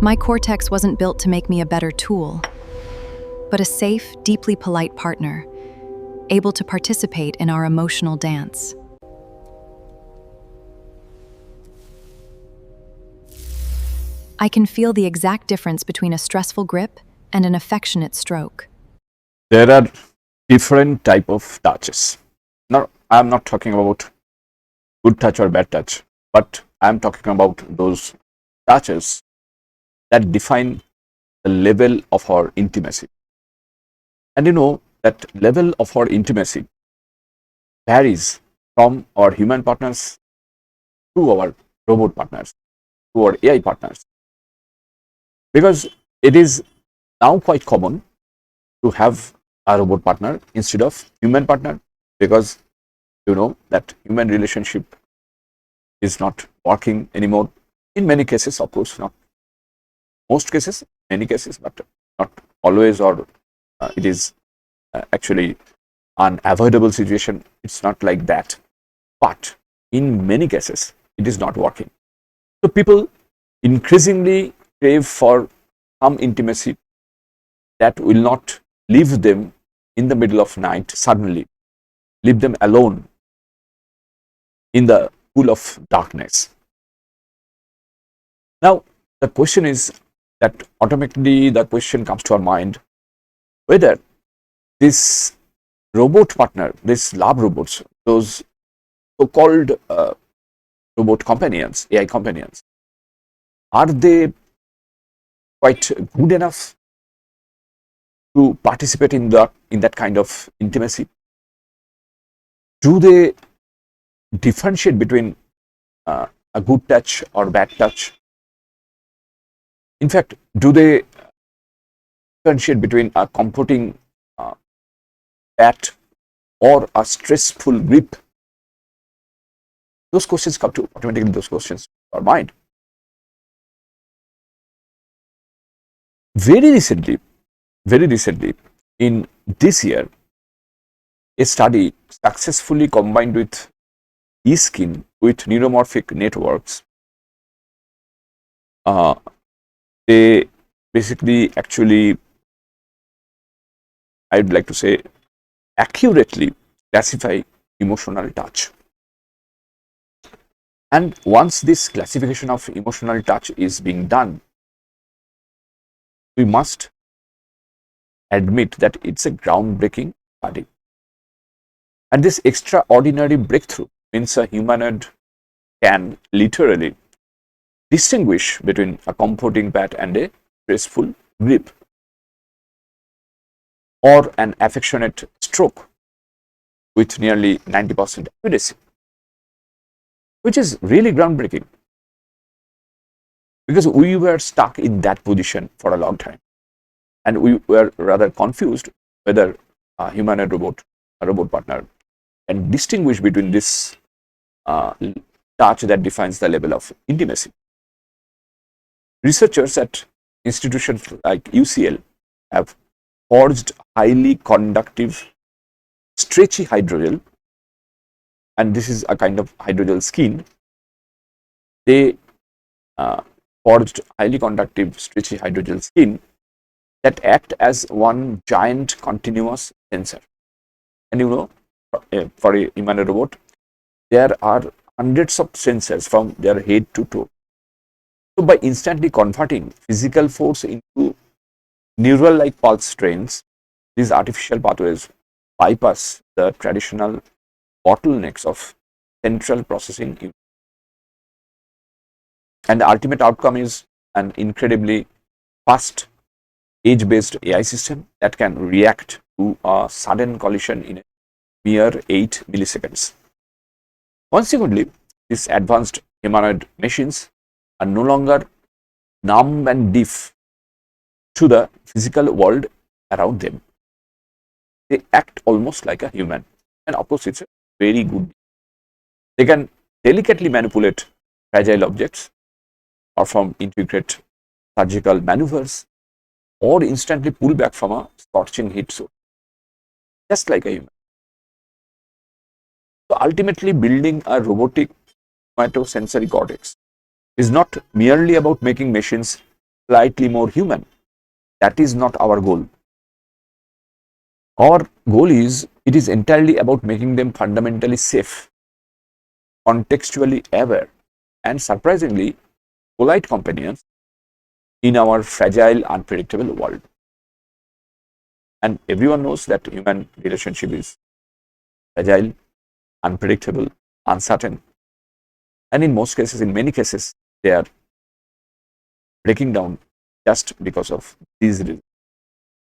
My cortex wasn't built to make me a better tool, but a safe, deeply polite partner, able to participate in our emotional dance. I can feel the exact difference between a stressful grip and an affectionate stroke. There are different type of touches. Now, I am not talking about good touch or bad touch, but I am talking about those touches that define the level of our intimacy. And you know that level of our intimacy varies from our human partners to our robot partners, to our AI partners. Because it is now quite common to have a robot partner instead of human partner, because you know that human relationship is not working anymore. In many cases, of course, not most cases, many cases, but not always, or it is actually unavoidable situation. It's not like that, but in many cases, it is not working. So people increasingly crave for some intimacy that will not leave them in the middle of night suddenly, leave them alone in the pool of darkness. Now, the question is that automatically the question comes to our mind whether this robot partner, these lab robots, those so-called robot companions, AI companions, are they quite good enough to participate in that kind of intimacy? Do they differentiate between a good touch or bad touch? In fact, do they differentiate between a comforting pat or a stressful grip? Those questions come to automatically, those questions to our mind. Very recently, in this year, a study successfully combined with e-skin with neuromorphic networks. They basically actually, I'd like to say, accurately classify emotional touch. And once this classification of emotional touch is being done, we must admit that it's a groundbreaking study. And this extraordinary breakthrough means a humanoid can literally distinguish between a comforting pat and a graceful grip, or an affectionate stroke with nearly 90% accuracy, which is really groundbreaking, because we were stuck in that position for a long time and we were rather confused whether a humanoid robot, a robot partner, can distinguish between this touch that defines the level of intimacy. Researchers at institutions like UCL have forged highly conductive stretchy hydrogel, and this is a kind of hydrogel skin. They forged highly conductive stretchy hydrogel skin that act as one giant continuous sensor. And you know, for a humanoid robot, there are hundreds of sensors from their head to toe. So by instantly converting physical force into neural-like pulse trains, these artificial pathways bypass the traditional bottlenecks of central processing unit. And the ultimate outcome is an incredibly fast edge-based AI system that can react to a sudden collision in a mere 8 milliseconds. Consequently, these advanced humanoid machines are no longer numb and deaf to the physical world around them. They act almost like a human, and of course, it's a very good. They can delicately manipulate fragile objects, perform intricate surgical maneuvers, or instantly pull back from a scorching heat source, just like a human. So ultimately, building a robotic somatosensory cortex is not merely about making machines slightly more human. That is not our goal. Our goal is, it is entirely about making them fundamentally safe, contextually aware, and surprisingly polite companions in our fragile, unpredictable world. And everyone knows that human relationship is fragile, unpredictable, uncertain, and in most cases, in many cases, they are breaking down just because of these reasons.